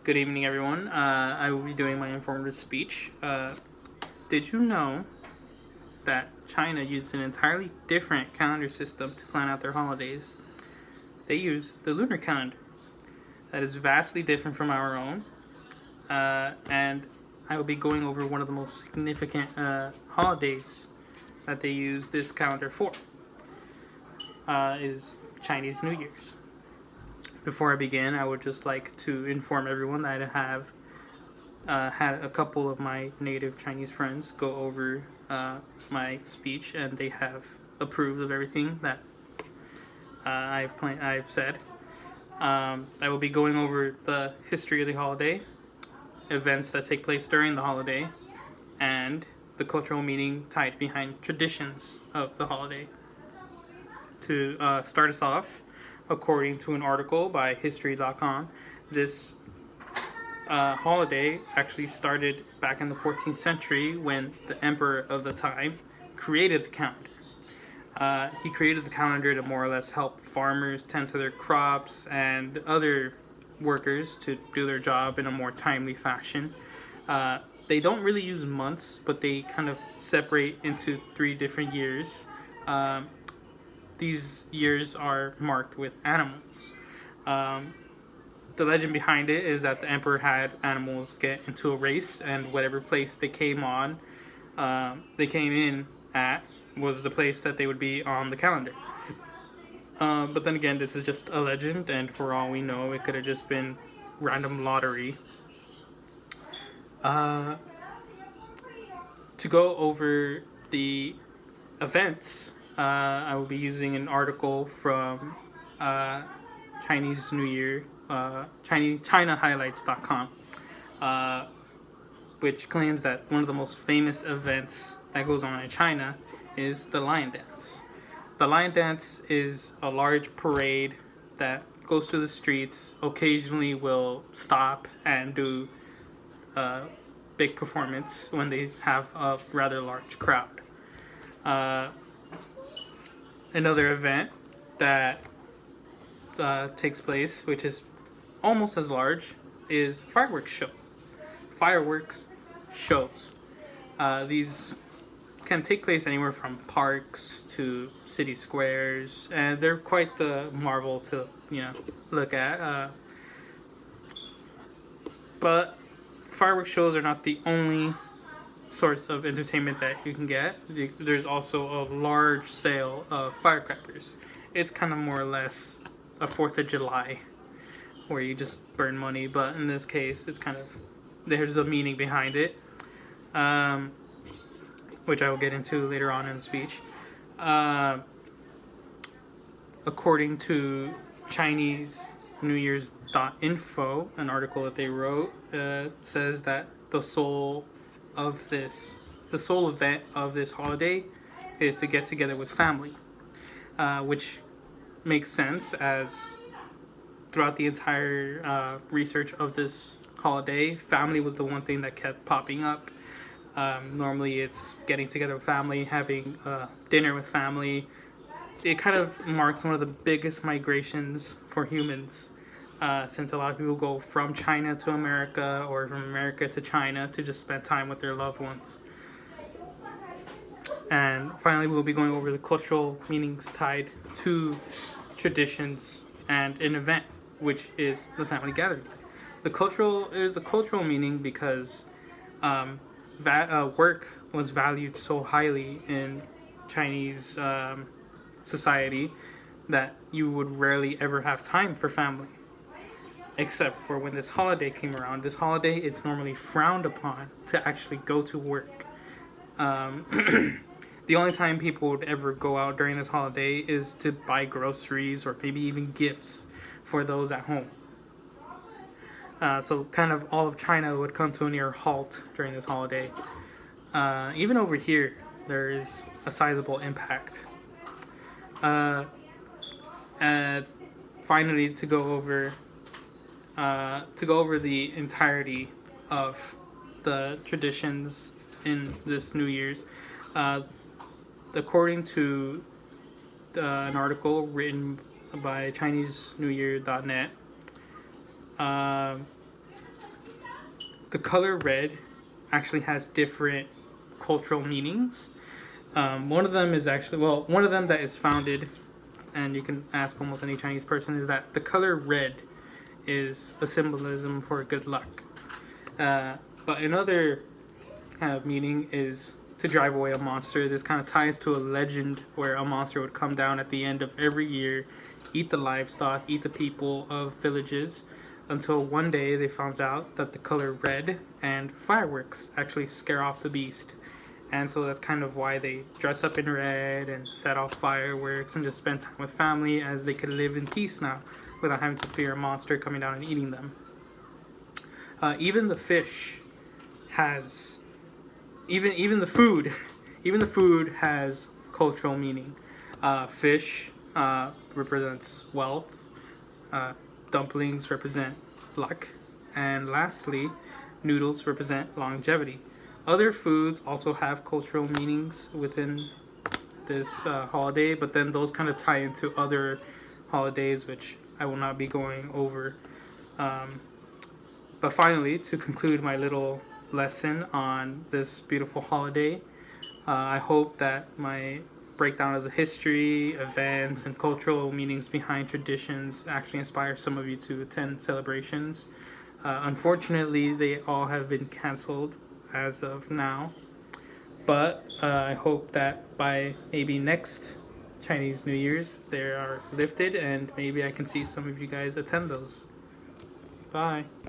Good evening, everyone. I will be doing my informative speech. Did you know that China uses an entirely different calendar system to plan out their holidays? They use the lunar calendar. That is vastly different from our own. And I will be going over one of the most significant holidays that they use this calendar for. Is Chinese New Year's. Before I begin, I would just like to inform everyone that I have had a couple of my native Chinese friends go over my speech, and they have approved of everything that I've said. I will be going over the history of the holiday, events that take place during the holiday, and the cultural meaning tied behind traditions of the holiday. To start us off, according to an article by History.com, this holiday actually started back in the 14th century when the emperor of the time created the calendar. He created the calendar to more or less help farmers tend to their crops and other workers to do their job in a more timely fashion. They don't really use months, but they kind of separate into 3 different years. These years are marked with animals. The legend behind it is that the emperor had animals get into a race, and whatever place they came in at, was the place that they would be on the calendar. But then again, this is just a legend, and for all we know, it could have just been random lottery. To go over the events, I will be using an article from Chinese New Year, ChinaHighlights.com, which claims that one of the most famous events that goes on in China is the Lion Dance. The Lion Dance is a large parade that goes through the streets, occasionally will stop and do a big performance when they have a rather large crowd. Another event that takes place, which is almost as large, is fireworks shows. These can take place anywhere from parks to city squares, and they're quite the marvel to look at. But fireworks shows are not the only source of entertainment that you can get. There's also a large sale of firecrackers. It's kind of more or less a 4th of July where you just burn money, but in this case, it's kind of, there's a meaning behind it, which I will get into later on in the speech. According to Chinese New Year's.info, an article that they wrote says that the sole event of this holiday is to get together with family, which makes sense, as throughout the entire research of this holiday, family was the one thing that kept popping up. Normally it's getting together with family, having dinner with family. It kind of marks one of the biggest migrations for humans, since a lot of people go from China to America or from America to China to just spend time with their loved ones. And finally, we'll be going over the cultural meanings tied to traditions and an event, which is the family gatherings. There's a cultural meaning because work was valued so highly in Chinese society that you would rarely ever have time for family. Except for when this holiday came around. This holiday, it's normally frowned upon to actually go to work. The only time people would ever go out during this holiday is to buy groceries or maybe even gifts for those at home. So kind of all of China would come to a near halt during this holiday. Even over here, there is a sizable impact. And finally, to go over the entirety of the traditions in this New Year's, according to an article written by ChineseNewYear.net, the color red actually has different cultural meanings. One of them is actually, well, one of them that is founded, and you can ask almost any Chinese person, is that the color red is a symbolism for good luck. But another kind of meaning is to drive away a monster. This kind of ties to a legend where a monster would come down at the end of every year, eat the livestock, eat the people of villages, until one day they found out that the color red and fireworks actually scare off the beast. And so that's kind of why they dress up in red and set off fireworks and just spend time with family, as they could live in peace now without having to fear a monster coming down and eating them. Even the fish has, even the food, even the food has cultural meaning. Fish represents wealth. Dumplings represent luck. And lastly, noodles represent longevity. Other foods also have cultural meanings within this holiday, but then those kind of tie into other holidays, which I will not be going over. But finally, to conclude my little lesson on this beautiful holiday, I hope that my breakdown of the history, events, and cultural meanings behind traditions actually inspire some of you to attend celebrations. Unfortunately, they all have been canceled as of now, but I hope that by maybe next Chinese New Year's they are lifted, and maybe I can see some of you guys attend those. Bye.